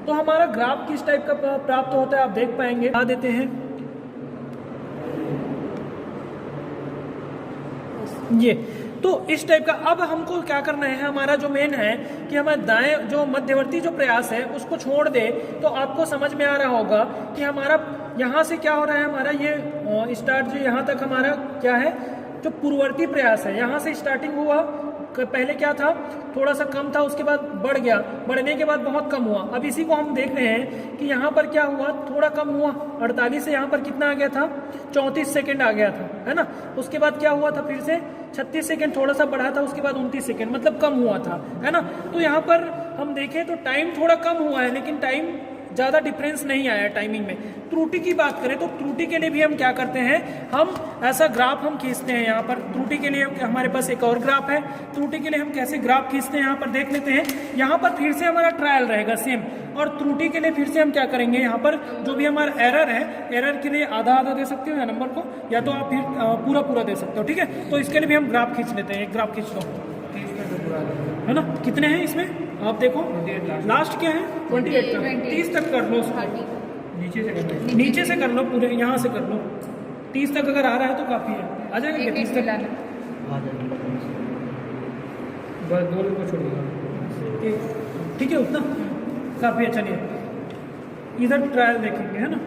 तो हमारा ग्राफ किस टाइप का प्राप्त होता है आप देख पाएंगे, आ देते हैं ये। तो इस टाइप का अब हमको क्या करना है, हमारा जो मेन है कि हमारा दाएं जो मध्यवर्ती जो प्रयास है उसको छोड़ दे। तो आपको समझ में आ रहा होगा कि हमारा यहाँ से क्या हो रहा है, हमारा ये स्टार्ट जो यहाँ तक हमारा क्या है, जो पूर्ववर्ती प्रयास है, यहाँ से स्टार्टिंग हुआ। पहले क्या था, थोड़ा सा कम था, उसके बाद बढ़ गया, बढ़ने के बाद बहुत कम हुआ। अब इसी को हम देख रहे हैं कि यहाँ पर क्या हुआ, थोड़ा कम हुआ, 48 से यहाँ पर कितना आ गया था, 34 सेकंड आ गया था, है ना। उसके बाद क्या हुआ था, फिर से 36 सेकंड थोड़ा सा बढ़ा था, उसके बाद 29 सेकंड, मतलब कम हुआ था, है ना। तो यहाँ पर हम देखें तो टाइम थोड़ा कम हुआ है, लेकिन टाइम ज़्यादा डिफरेंस नहीं आया टाइमिंग में। त्रुटि की बात करें तो त्रुटि के लिए भी हम क्या करते हैं, हम ऐसा ग्राफ हम खींचते हैं। यहाँ पर त्रुटि के लिए हमारे पास एक और ग्राफ है। त्रुटि के लिए हम कैसे ग्राफ खींचते हैं यहाँ पर देख लेते हैं। यहाँ पर फिर से हमारा ट्रायल रहेगा सेम, और त्रुटि के लिए फिर से हम क्या करेंगे, यहाँ पर जो भी हमारा एरर है, एरर के लिए आधा आधा दे सकते हो या नंबर को, या तो आप फिर पूरा पूरा दे सकते हो। ठीक है, तो इसके लिए भी हम ग्राफ खींच लेते हैं। एक ग्राफ खींच लो, है ना। कितने हैं इसमें आप देखो, लास्ट क्या है 28 तक, 30 तक कर लो उसको, नीचे से कर लो, पूरे यहाँ से कर लो। 30 तक अगर आ रहा है तो काफ़ी है, आ जाएगा क्या 30 तक? आ जाएगा। बस 2 को छोड़िएगा, ठीक है, उतना काफ़ी है। चलिए इधर ट्रायल देखेंगे, है ना।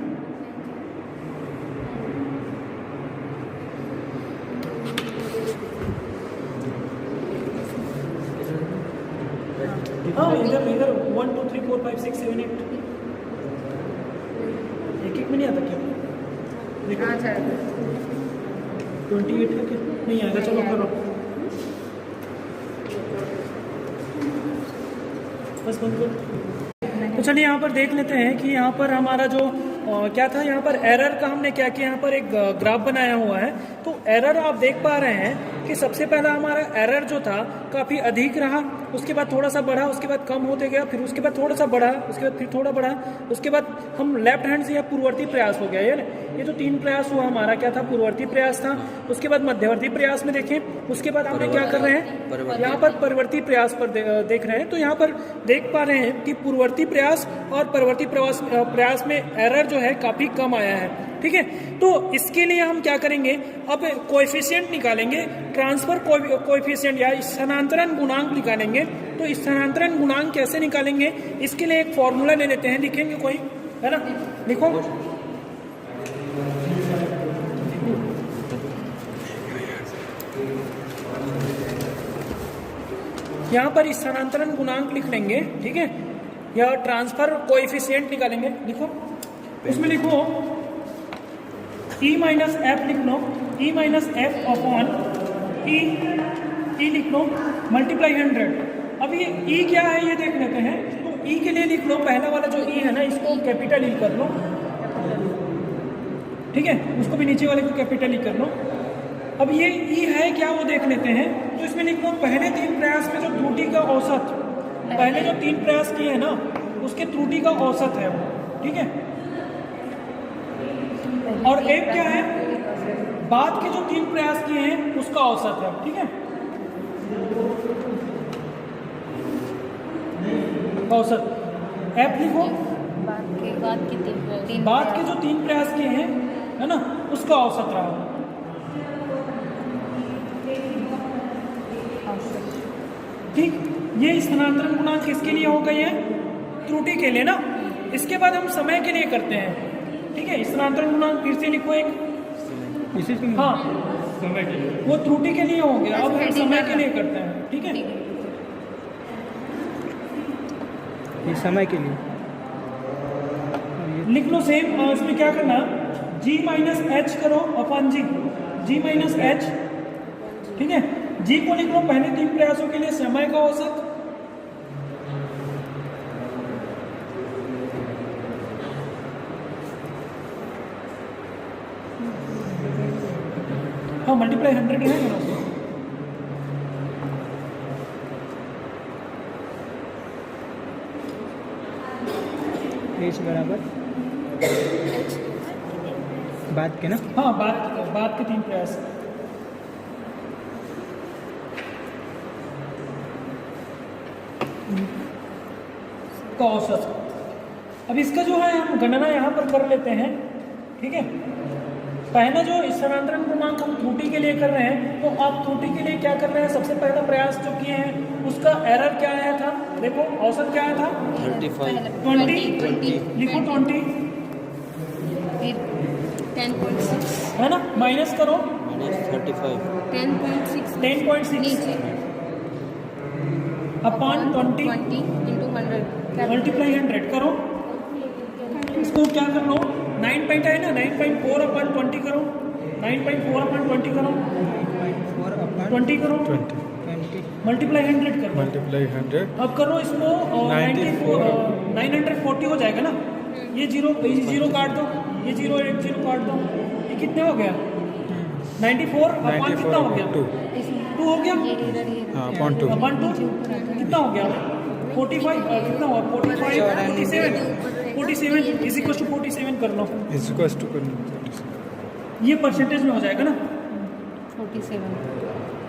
हाँ इधर इधर 1 2 3 4 5 6 7 8 एक में नहीं आता क्या देखो हाँ जाएगा 28 का क्या नहीं आएगा चलो करो बस बंद करो। तो चलिए यहाँ पर देख लेते हैं कि यहाँ पर हमारा जो क्या था, यहाँ पर एरर का हमने क्या किया, यहाँ पर एक ग्राफ बनाया हुआ है। तो एरर आप देख पा रहे हैं कि सबसे पहला हमारा एरर जो था काफ़ी अधिक रहा, उसके बाद थोड़ा सा बढ़ा, उसके बाद कम होते गया, फिर उसके बाद थोड़ा सा बढ़ा, उसके बाद फिर थोड़ा बढ़ा, उसके बाद हम लेफ्ट हैंड से या पूर्ववर्ती प्रयास हो गया। ये जो 3 प्रयास हुआ हमारा क्या था, पूर्ववर्ती प्रयास था। उसके बाद मध्यवर्ती प्रयास में देखें, उसके बाद हमने क्या कर रहे हैं, यहाँ पर परवर्ती प्रयास पर देख रहे हैं। तो यहाँ पर देख पा रहे हैं कि पूर्ववर्ती प्रयास और परवर्ती प्रयास में एरर जो है काफ़ी कम आया है। ठीक है, तो इसके लिए हम क्या करेंगे, अब कोएफिशिएंट निकालेंगे, ट्रांसफर कोएफिशिएंट या स्थानांतरण गुणांक निकालेंगे। तो स्थानांतरण गुणांक कैसे निकालेंगे, इसके लिए एक फॉर्मूला ले लेते हैं, लिखेंगे कोई, है ना, लिखो। यहाँ पर स्थानांतरण गुणांक लिख लेंगे, ठीक है, या ट्रांसफर कोएफिशिएंट निकालेंगे, लिखो। उसमें लिखो E माइनस एफ लिख लो, E minus F upon E लिख लो मल्टीप्लाई 100। अब ये E क्या है ये देख लेते हैं। तो E के लिए लिख लो, पहला वाला जो E है ना, इसको कैपिटल E कर लो, ठीक है, उसको भी नीचे वाले को कैपिटल E कर लो। अब ये E है क्या वो देख लेते हैं। तो इसमें लिख लो पहले 3 प्रयास में जो त्रुटि का औसत, पहले जो 3 प्रयास किए हैं ना उसके त्रुटि का औसत है वो, ठीक है। और एक क्या है, बाद के जो 3 प्रयास किए हैं उसका औसत है, ठीक है, औसत एफ लिखो। बाद के जो 3 प्रयास किए हैं है ना उसका औसत रहा, ठीक। ये स्थानांतरण गुणांक किसके लिए हो गई है, त्रुटि के लिए ना। इसके बाद हम समय के लिए करते हैं, ठीक है। स्थानांतरण गुणांक फिर से लिखो एक, हाँ समय के लिए, वो त्रुटि के लिए हो गया, अब हम समय के लिए करते हैं, ठीक है। ये समय के लिए लिख लो सेम। इसमें क्या करना, G माइनस एच करो अपॉन G माइनस एच, ठीक है। G को लिख लो पहले 3 प्रयासों के लिए समय का औसत, हाँ मल्टीप्लाई 100 है ना, एच बराबर बाद के ना, हाँ बाद के 3 प्रयास, का औसत। अब इसका जो है हम गणना यहाँ पर कर लेते हैं, ठीक है। पहला जो स्थानांतरण गुणांक हम त्रुटि के लिए कर रहे हैं, तो आप त्रुटि के लिए क्या कर रहे हैं, सबसे पहला प्रयास जो किए हैं उसका एरर क्या आया था, देखो औसत क्या आया था 35 20 लिखो 20 10.6 है ना, माइनस करो 10.6 अपॉन 20 into 100 मल्टीप्लाई 100 करो। इसको क्या कर लो, 9 पॉइंट है ना, 9.4 अपॉन 20 करो, 9.4 अपॉन 20 करो, 20 करो, मल्टीप्लाई 100 करो, मल्टीप्लाई 100 अब करो इसको 940 हो जाएगा ना। ये जीरो काट दो, ये 0 1 0 काट दो, ये कितने हो गया 94 अपॉन कितना हो गया 2 हो गया, हाँ अपॉन 2 अपॉन 2 कितना हो गया 45 कितना हुआ 47 इज इक्वल टू 47 कर लो, इक्वल्स टू ये परसेंटेज में हो जाएगा ना 47।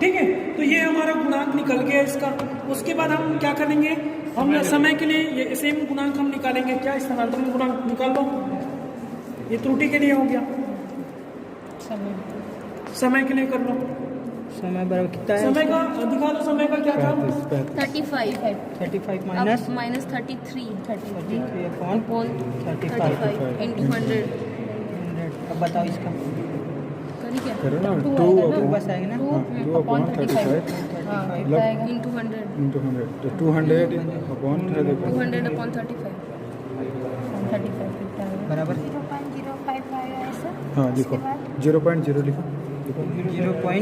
ठीक है। तो ये हमारा गुणांक निकल गया इसका। उसके बाद हम क्या करेंगे, हम समय के लिए ये सेम गुणांक हम निकालेंगे, क्या स्थानांतरण गुणांक निकाल लो, ये त्रुटि के लिए हो गया, समय के लिए कर लो। समय बराबर कितना है, समय का दिखा दो, समय का क्या था 35 माइनस minus 33 अपॉन 35 into 100 अब बताओ इसका ठीक है करो ना टू 2 आएगा ना? टू बस आएगा ना? हाँ 2 अपॉन upon 35 हाँ मतलब- कितना आएगा इंटू 100 into 100 तो 200 upon 35 200 अपॉन 35 35 कितना आएगा बराबर 0.05 आएगा ऐसा हाँ लिखो 0.0 लिखो 0.05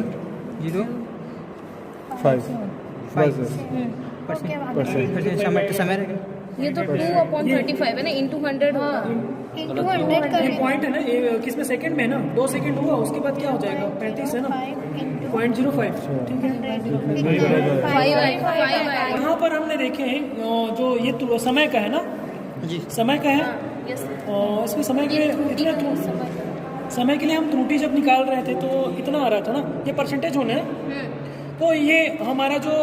बस परसेंट समय समय रहेगा ये तो 2 अपॉन 35 है ना इंटू 100 होगा इंटू 100 कर ये पॉइंट है ना, ये किसमें सेकंड में है ना, 2 सेकंड हुआ उसके बाद क्या हो जाएगा 35 है ना 0.05 ठीक है। 5 आएगा यहाँ पर हमने देखे हैं जो ये समय का है ना, जी समय का है यस इसमें समय के इतने समय के लिए हम त्रुटि जब निकाल रहे थे तो इतना आ रहा था ना, ये परसेंटेज होना है। तो ये हमारा जो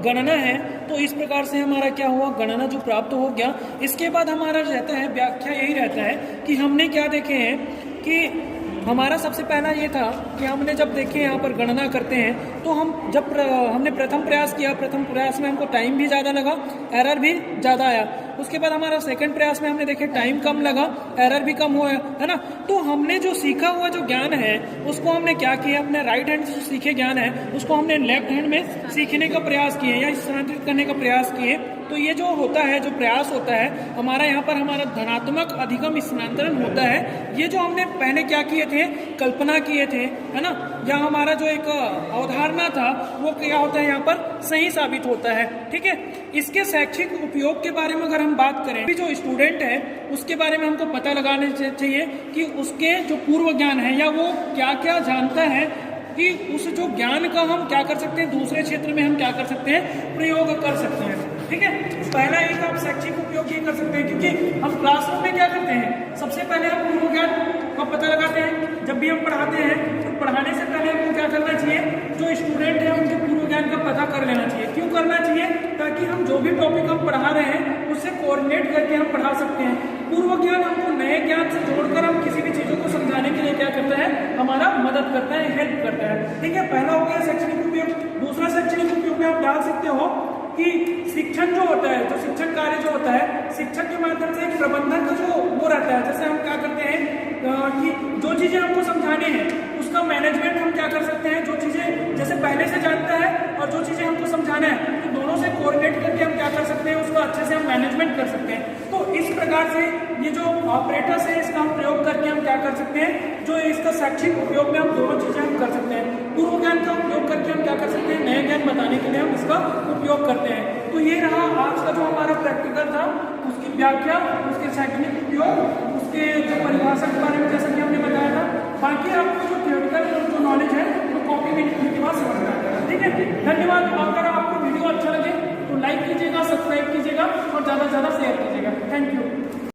गणना है तो इस प्रकार से हमारा क्या हुआ, गणना जो प्राप्त हो गया। इसके बाद हमारा रहता है व्याख्या, यही रहता है कि हमने क्या देखे हैं कि हमारा सबसे पहला ये था कि हमने जब देखे यहाँ पर गणना करते हैं तो हमने प्रथम प्रयास किया, प्रथम प्रयास में हमको टाइम भी ज़्यादा लगा, एरर भी ज़्यादा आया। उसके बाद हमारा सेकंड प्रयास में हमने देखे टाइम कम लगा, एरर भी कम हुआ, है ना। तो हमने जो सीखा हुआ जो ज्ञान है उसको हमने क्या किया, अपने राइट हैंड से जो सीखे ज्ञान है उसको हमने लेफ्ट हैंड में सीखने का प्रयास किए या स्थानांतरित करने का प्रयास किए। तो ये जो होता है, जो प्रयास होता है हमारा, यहाँ पर हमारा धनात्मक अधिगम स्थानांतरण होता है। ये जो हमने पहले क्या किए थे, कल्पना किए थे, है ना, या हमारा जो एक अवधारणा था वो क्या होता है यहाँ पर सही साबित होता है। ठीक है, इसके शैक्षिक उपयोग के बारे में अगर हम बात करें, जो स्टूडेंट है उसके बारे में हमको पता लगाना चाहिए कि उसके जो पूर्व ज्ञान है या वो क्या क्या जानता है, कि उस जो ज्ञान का हम क्या कर सकते हैं, दूसरे क्षेत्र में हम क्या कर सकते हैं, प्रयोग कर सकते हैं। ठीक है, पहला एक आप शैक्षिक उपयोग ये कर सकते हैं, क्योंकि हम क्लासरूम में क्या करते हैं, सबसे पहले हम पूर्व ज्ञान का पता लगाते हैं। जब भी हम पढ़ाते हैं तो पढ़ाने से पहले हमको क्या करना चाहिए, जो स्टूडेंट है उनके पूर्व ज्ञान का पता कर लेना चाहिए। क्यों करना चाहिए, ताकि हम जो भी टॉपिक हम पढ़ा रहे हैं उससे कोऑर्डिनेट करके हम पढ़ा सकते हैं। पूर्व ज्ञान हमको नए ज्ञान से जोड़कर हम किसी भी चीज़ों को समझाने के लिए क्या करता है, हमारा मदद करता है, हेल्प करता है। ठीक है, पहला हो गया शैक्षणिक उपयोग। दूसरा शैक्षणिक उपयोग में आप डाल सकते हो कि शिक्षण जो होता है, जो शिक्षण कार्य जो होता है, शिक्षण के माध्यम से एक प्रबंधन का जो वो रहता है, जैसे हम क्या करते हैं कि जो चीज़ें हमको समझाने हैं उसका मैनेजमेंट हम क्या कर सकते हैं, जो चीज़ें जैसे पहले से जानता है और जो चीज़ें हमको समझाना है, तो दोनों से कोऑर्डिनेट करके हम क्या कर सकते हैं, उसका अच्छे से हम मैनेजमेंट कर सकते हैं। तो इस प्रकार से ये जो ऑपरेटर्स है इसका हम प्रयोग करके हम क्या कर सकते हैं, जो इसका शैक्षिक उपयोग में हम दोनों चीज़ें हम कर सकते हैं। पूर्व ज्ञान का उपयोग करके हम क्या कर सकते हैं, नए ज्ञान बताने के लिए हम इसका उपयोग करते हैं। तो ये रहा आज का जो हमारा प्रैक्टिकल था, उसकी व्याख्या, उसके शैक्षणिक उपयोग, उसके जो परिभाषा के बारे में जैसा कि हमने बताया था। बाकी आपको जो थियोरिटिकल जो नॉलेज है वो कॉपी में लिखने के बाद समझ में आएगा। ठीक है, धन्यवाद। अगर आपको वीडियो अच्छा लगे तो लाइक कीजिएगा, सब्सक्राइब कीजिएगा और ज़्यादा से ज़्यादा शेयर कीजिएगा। Thank you.